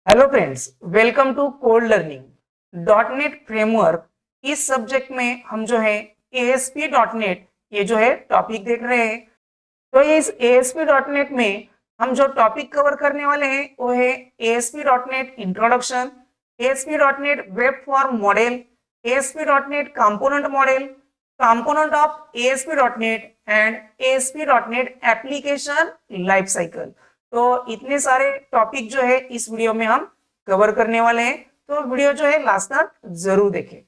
Hello friends, welcome to code learning dot net framework. इस subject में हम जो है ASP डॉट नेट ये जो है टॉपिक देख रहे हैं। तो इस ASP डॉट नेट में हम जो टॉपिक कवर करने वाले हैं वो है ASP dot net introduction, ASP dot net web form model, ASP dot net component model, component of ASP dot net and ASP dot net application life cycle. तो इतने सारे टॉपिक जो है इस वीडियो में हम कवर करने वाले हैं, तो वीडियो जो है लास्ट तक जरूर देखें।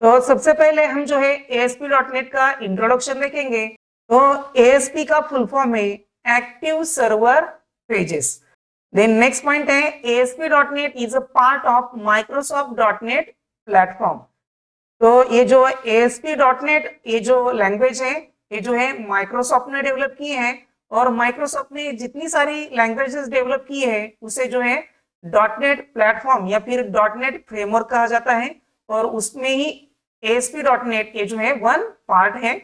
तो सबसे पहले हम जो है ASP.NET का इंट्रोडक्शन देखेंगे। तो ASP का फुल फॉर्म है active server pages. Then next point है ASP.NET is a part of Microsoft.NET platform. तो ये जो ASP.NET ये जो लैंग्वेज है ये जो है माइक्रोसॉफ्ट ने डेवलप की है, और माइक्रोसॉफ्ट ने जितनी सारी लैंग्वेजेस डेवलप की है उसे जो है .NET प्लेटफॉर्म या फिर .NET फ्रेमवर्क कहा जाता है, और उसमें ही ASP.NET ये जो है वन पार्ट है।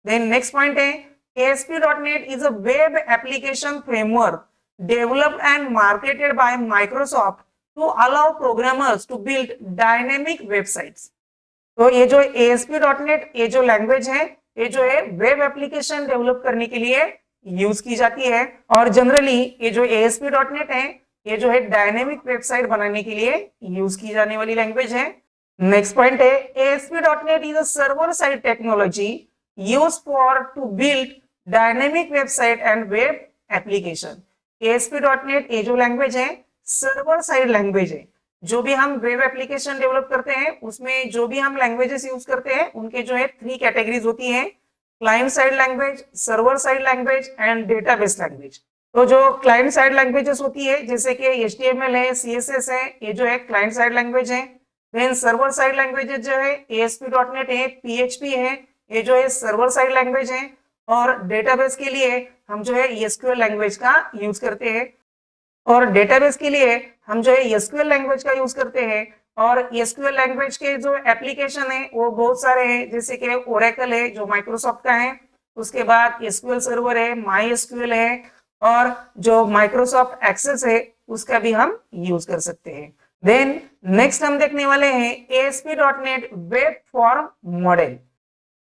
देन नेक्स्ट पॉइंट है ASP.NET is a web application framework developed and marketed by Microsoft to allow programmers to build dynamic websites. तो ये जो ASP.NET ये जो लैंग्वेज है ये जो है वेब एप्लीकेशन डेवलप करने के लिए यूज की जाती है, और जनरली ये जो ASP.NET है ये जो है डायनेमिक वेबसाइट बनाने के लिए यूज की जाने वाली लैंग्वेज है। नेक्स्ट पॉइंट है ASP.NET is a server side technology used for to build dynamic website and web application. ASP.NET ये जो लैंग्वेज है सर्वर साइड लैंग्वेज है। जो भी हम वेब एप्लीकेशन डेवलप करते हैं उसमें जो भी हम लैंग्वेजेस यूज करते हैं उनके जो है 3 कैटेगरीज होती है: client side language, server side language and database language. तो जो क्लाइंट साइड लैंग्वेजेस होती है जैसे कि HTML है, CSS है, ये जो है क्लाइंट साइड लैंग्वेज है। देन सर्वर साइड लैंग्वेजेस जो है ASP.NET है, PHP है, ये जो है सर्वर साइड लैंग्वेज है। और डेटाबेस के लिए हम जो है SQL लैंग्वेज का यूज करते हैं, और डेटाबेस के लिए हम जो है SQL लैंग्वेज का यूज करते हैं। और SQL लैंग्वेज के जो एप्लीकेशन है वो बहुत सारे हैं, जैसे कि ओरेकल है जो माइक्रोसॉफ्ट का है, उसके बाद SQL सर्वर है, MySQL है, और जो माइक्रोसॉफ्ट एक्सेस है उसका भी हम यूज कर सकते हैं। देन नेक्स्ट हम देखने वाले हैं ASP.NET web form model.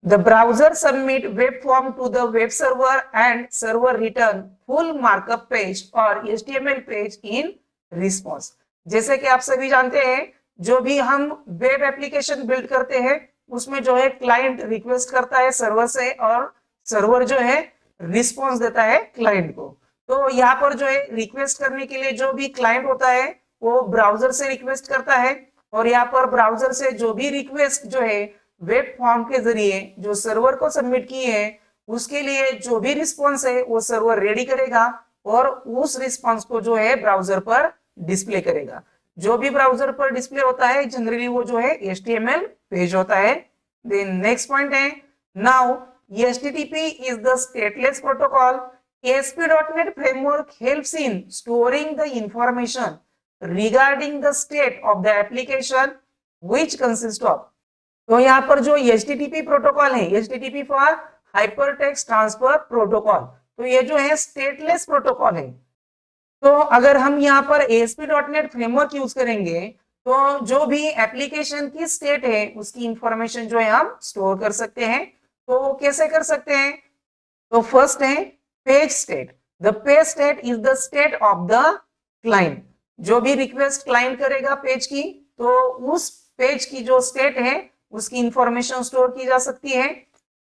The browser submit web form to the web server and server return full markup page or HTML page in response। जैसे कि आप सभी जानते हैं जो भी हम वेब एप्लीकेशन बिल्ड करते हैं उसमें जो है क्लाइंट रिक्वेस्ट करता है सर्वर से, और सर्वर जो है रिस्पॉन्स देता है क्लाइंट को। तो यहाँ पर जो है रिक्वेस्ट करने के लिए जो भी क्लाइंट होता है वो ब्राउजर से रिक्वेस्ट करता है, और यहाँ पर ब्राउजर से जो भी रिक्वेस्ट जो है वेब फॉर्म के जरिए जो सर्वर को सबमिट किए है उसके लिए जो भी रिस्पॉन्स है वो सर्वर रेडी करेगा, और उस रिस्पॉन्स को जो है ब्राउजर पर डिस्प्ले करेगा। जो भी ब्राउजर पर डिस्प्ले होता है जनरली वो जो है HTML पेज होता है। देन नेक्स्ट पॉइंट है now HTTP is the stateless protocol. ASP.NET framework helps in storing the information regarding the state of the application which consists of। तो यहाँ पर जो HTTP प्रोटोकॉल है, HTTP for hypertext transfer protocol, तो ये जो है स्टेटलेस प्रोटोकॉल है। तो अगर हम यहाँ पर ASP.NET फ्रेमवर्क यूज करेंगे तो जो भी एप्लीकेशन की स्टेट है उसकी इंफॉर्मेशन जो है हम स्टोर कर सकते हैं। तो कैसे कर सकते हैं? तो फर्स्ट है page state. The page state is the state of the client. जो भी रिक्वेस्ट क्लाइंट करेगा पेज की तो उस पेज की जो स्टेट है उसकी इंफॉर्मेशन स्टोर की जा सकती है।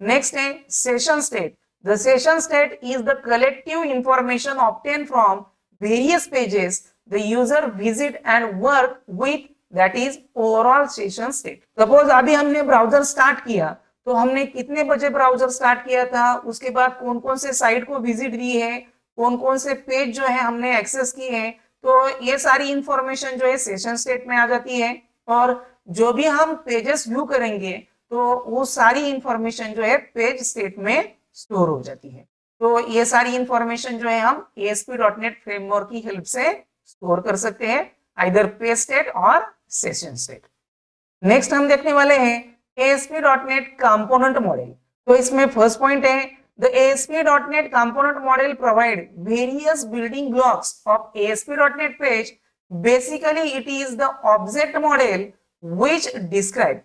नेक्स्ट है session state. The session state is the collective information obtain from various pages the user visit and work with, that is overall session state. Suppose अभी हमने ब्राउजर स्टार्ट किया तो हमने कितने बजे ब्राउजर स्टार्ट किया था, उसके बाद कौन कौन से साइट को विजिट की है, कौन कौन से पेज जो है हमने एक्सेस किए हैं, तो ये सारी इंफॉर्मेशन जो है सेशन स्टेट में आ जाती है। और जो भी हम पेजेस व्यू करेंगे तो वो सारी इंफॉर्मेशन जो है पेज स्टेट में स्टोर हो जाती है। तो ये सारी इंफॉर्मेशन जो है हम ASP.NET फ्रेमवर्क की हेल्प से स्टोर कर सकते हैं, आइदर पेज स्टेट और सेशन स्टेट। नेक्स्ट हम देखने वाले हैं ASP.NET कंपोनेंट मॉडल। तो इसमें फर्स्ट पॉइंट है the ASP.NET component model provide various building blocks of ASP.NET page basically it is the object model which describe.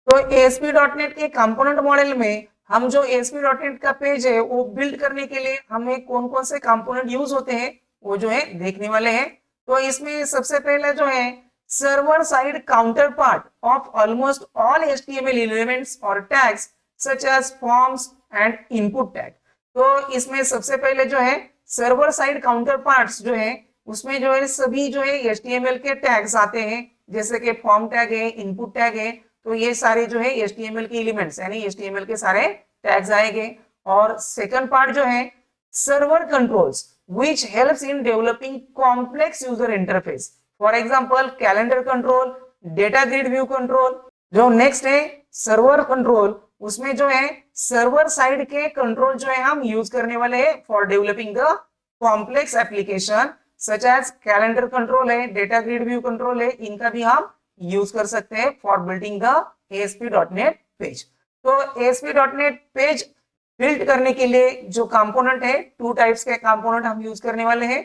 तो ASP.NET के कंपोनेंट मॉडल में हम जो ASP.NEट का पेज है वो बिल्ड करने के लिए हमें कौन कौन से कंपोनेंट यूज होते हैं वो जो है देखने वाले हैं। तो इसमें सबसे पहले जो है server side counterpart of almost all HTML elements और tags such as forms and input tag. तो इसमें सबसे पहले जो है सर्वर साइड काउंटर पार्ट्स जो है उसमें जो है सभी जो है HTML के टैग्स आते हैं, जैसे कि फॉर्म टैग है, इनपुट टैग है। तो ये सारे जो है HTML के एलिमेंट्स यानी HTML के सारे टैग्स आएंगे। और सेकंड पार्ट जो है server controls which helps in developing complex user interface, for example calendar control, data grid view control। जो नेक्स्ट है सर्वर कंट्रोल, उसमें जो है सर्वर साइड के कंट्रोल जो है हम यूज करने वाले हैं for developing the complex application such as calendar control है, डेटा ग्रिड व्यू कंट्रोल है, इनका भी हम यूज कर सकते हैं for building the ASP.NET page. तो ASP.NET पेज बिल्ड करने के लिए जो कंपोनेंट है, टू टाइप्स के कंपोनेंट हम यूज करने वाले हैं।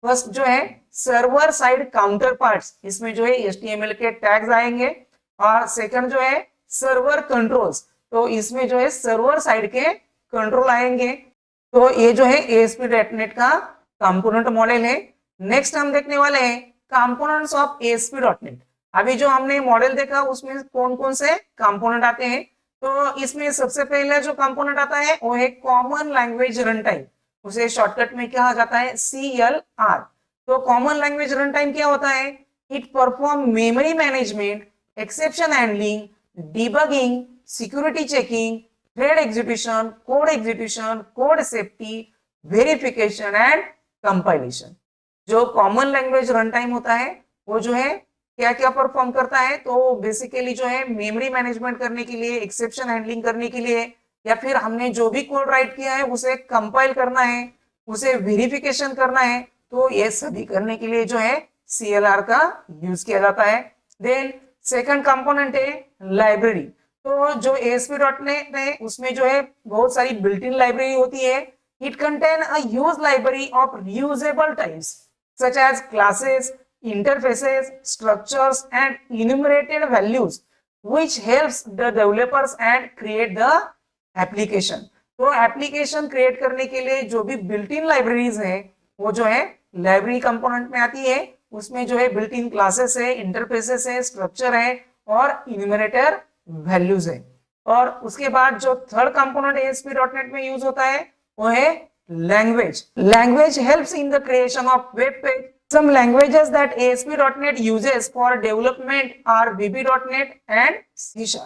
फर्स्ट जो है सर्वर साइड काउंटर पार्ट्स, इसमें जो है HTML के टैग्स आएंगे। और सेकंड जो है सर्वर कंट्रोल्स, तो इसमें जो है सर्वर साइड के कंट्रोल आएंगे। तो ये जो है ASP.NET का कंपोनेंट मॉडल है। नेक्स्ट हम देखने वाले हैं कंपोनेंट्स ऑफ ASP.NET। अभी जो हमने मॉडल देखा उसमें कौन कौन से कंपोनेंट आते हैं। तो इसमें सबसे पहले जो कंपोनेंट आता है वो है कॉमन लैंग्वेज रन टाइम, उसे शॉर्टकट में कहा जाता है CLR। तो कॉमन लैंग्वेज रन टाइम क्या होता है? It perform memory management, exception handling, debugging, security checking, thread execution, code safety, verification and compilation. जो कॉमन लैंग्वेज रन टाइम होता है वो जो है क्या क्या परफॉर्म करता है? तो बेसिकली जो है मेमोरी मैनेजमेंट करने के लिए, एक्सेप्शन हैंडलिंग करने के लिए, या फिर हमने जो भी कोड राइट किया है उसे कंपाइल करना है, उसे वेरिफिकेशन करना है, तो ये सभी करने के लिए जो है CLR का यूज किया जाता है। देन सेकंड कंपोनेंट है लाइब्रेरी। तो जो ASP.NET है उसमें जो है बहुत सारी बिल्ट इन लाइब्रेरी होती है। It contain a huge library of reusable types such as classes, interfaces, structures and enumerated values which helps the developers and create the application। तो एप्लीकेशन क्रिएट करने के लिए जो भी बिल्ट इन लाइब्रेरीज है वो जो है लाइब्रेरी कंपोनेंट में आती है। उसमें जो है बिल्ट इन क्लासेस है, इंटरफेसेस है, स्ट्रक्चर है और इन्यूमरेटर वैल्यूज है। और उसके बाद जो थर्ड कंपोनेंट ASP.NET में यूज होता है वो है language. Language helps in the creation of web page. Some languages that ASP.NET uses for development are VB.NET and C#।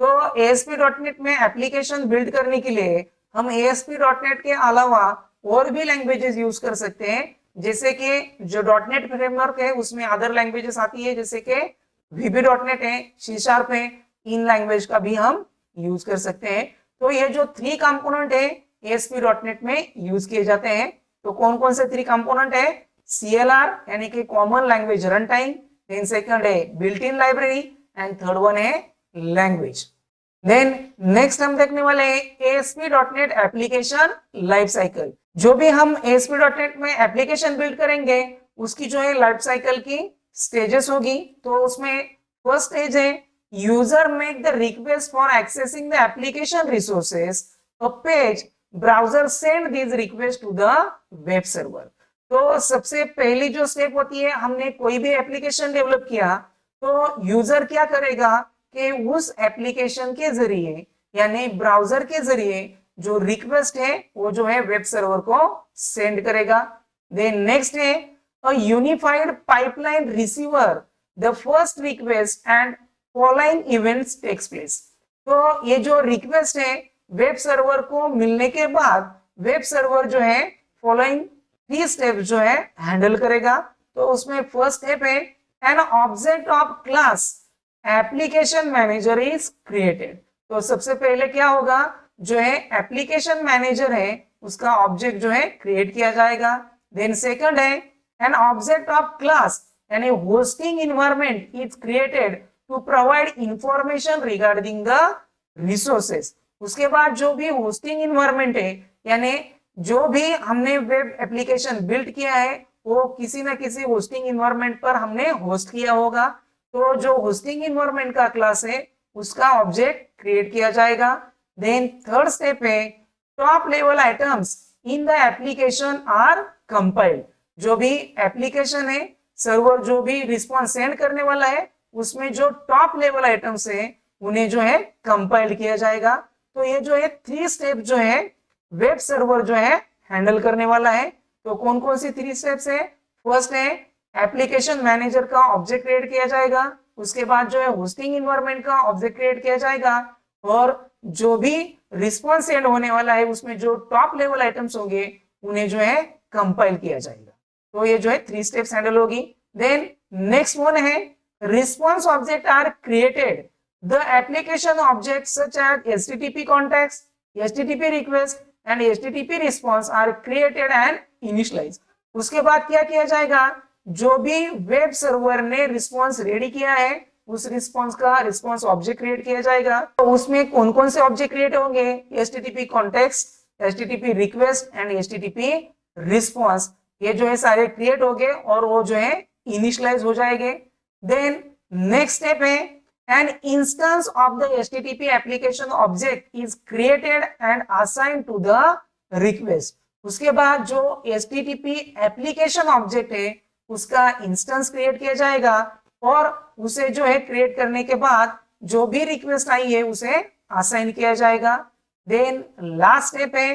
तो ASP.NET में एप्लीकेशन बिल्ड करने के लिए हम ASP.NET के अलावा और भी लैंग्वेजेस यूज कर सकते हैं, जैसे कि जो .NET फ्रेमवर्क है उसमें अदर लैंग्वेजेस आती है, जैसे कि VB.NET है, C# है, इन लैंग्वेज का भी हम यूज कर सकते हैं। तो ये जो थ्री कंपोनेंट है ASP.NET में यूज किए जाते हैं। तो कौन कौन से थ्री कंपोनेंट है? CLR यानी कि common language runtime, then second है built in library and third one है लैंग्वेज। देन नेक्स्ट हम देखने वाले हैं ASP.NET एप्लीकेशन लाइफ साइकिल। जो भी हम ASP.NET में एप्लीकेशन बिल्ड करेंगे उसकी जो है लाइफ साइकिल की स्टेजेस होगी। तो उसमें फर्स्ट स्टेज है user make the request for accessing the application resources, a page browser send this request to the web server. तो सबसे पहली जो स्टेप होती है, हमने कोई भी एप्लीकेशन डेवलप किया तो यूजर क्या करेगा कि उस एप्लीकेशन के जरिए यानी ब्राउजर के जरिए जो रिक्वेस्ट है वो जो है वेब सर्वर को सेंड करेगा। देन नेक्स्ट है a unified pipeline receiver the first request and following events takes place. तो ये जो रिक्वेस्ट है वेब सर्वर को मिलने के बाद वेब सर्वर जो है फॉलोइंग थ्री स्टेप जो है हैंडल करेगा। तो उसमें फर्स्ट स्टेप है an object of class application manager is created. तो सबसे पहले क्या होगा, जो है एप्लीकेशन मैनेजर है उसका ऑब्जेक्ट जो है क्रिएट किया जाएगा। देन सेकंड है एन ऑब्जेक्ट ऑफ क्लास यानी hosting environment is created to provide information regarding the resources. उसके बाद जो भी होस्टिंग इन्वायरमेंट है यानी जो भी हमने वेब एप्लीकेशन बिल्ड किया है वो किसी ना किसी होस्टिंग इन्वायरमेंट पर हमने होस्ट किया होगा। तो जो होस्टिंग इन्वायरमेंट का क्लास है उसका ऑब्जेक्ट क्रिएट किया जाएगा। देन थर्ड स्टेप है top level items in the application are compiled. जो भी एप्लीकेशन है, सर्वर जो भी रिस्पॉन्स सेंड करने वाला है, उसमें जो टॉप लेवल आइटम्स है उन्हें जो है कंपाइल किया जाएगा। तो ये जो है 3 स्टेप जो है वेब सर्वर जो है हैंडल करने वाला है। तो कौन कौन सी 3 स्टेप्स है? फर्स्ट है एप्लीकेशन मैनेजर का ऑब्जेक्ट क्रिएट किया जाएगा, उसके बाद जो है होस्टिंग इन्वायरमेंट का ऑब्जेक्ट क्रिएट किया जाएगा, और जो भी रिस्पॉन्स सेंड होने वाला है उसमें जो टॉप लेवल आइटम्स होंगे उन्हें जो है कंपाइल किया जाएगा। तो ये जो है 3 स्टेप्स हैंडल होगी। देन नेक्स्ट वन है response object are created the application object such as HTTP context, HTTP request and HTTP response are created and initialize. उसके बाद क्या किया जाएगा? जो भी वेब सर्वर ने रिस्पॉन्स रेडी किया है उस रिस्पॉन्स का रिस्पॉन्स ऑब्जेक्ट क्रिएट किया जाएगा। तो उसमें कौन कौन से ऑब्जेक्ट क्रिएट होंगे? HTTP context, HTTP request and HTTP response, ये जो है सारे क्रिएट हो गए और वो जो है इनिशियलाइज हो जाएंगे। देन नेक्स्ट स्टेप है an instance of the HTTP application object is created and assigned to the request। उसके बाद जो HTTP application object है उसका इंस्टेंस क्रिएट किया जाएगा और उसे जो है क्रिएट करने के बाद जो भी रिक्वेस्ट आई है उसे असाइन किया जाएगा। देन लास्ट स्टेप है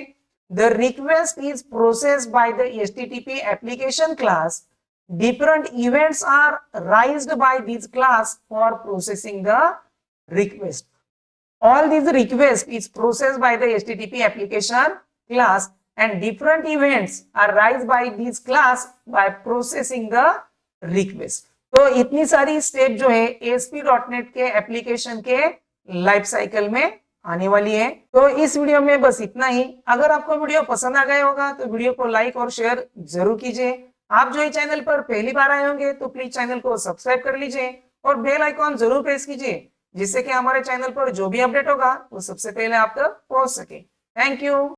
the request is processed by the HTTP application class। Different events are raised by this class for processing the request। All these requests is processed by the HTTP application class and different events are raised by this class by processing the request। तो इतनी सारी step जो है ASP.NET के application के life cycle में आने वाली है। तो इस वीडियो में बस इतना ही। अगर आपको वीडियो पसंद आ गया होगा तो वीडियो को लाइक और शेयर जरूर कीजिए। आप जो इस चैनल पर पहली बार आए होंगे तो प्लीज चैनल को सब्सक्राइब कर लीजिए और बेल आइकॉन जरूर प्रेस कीजिए जिससे कि हमारे चैनल पर जो भी अपडेट होगा वो सबसे पहले आप तक पहुंच सके। Thank you.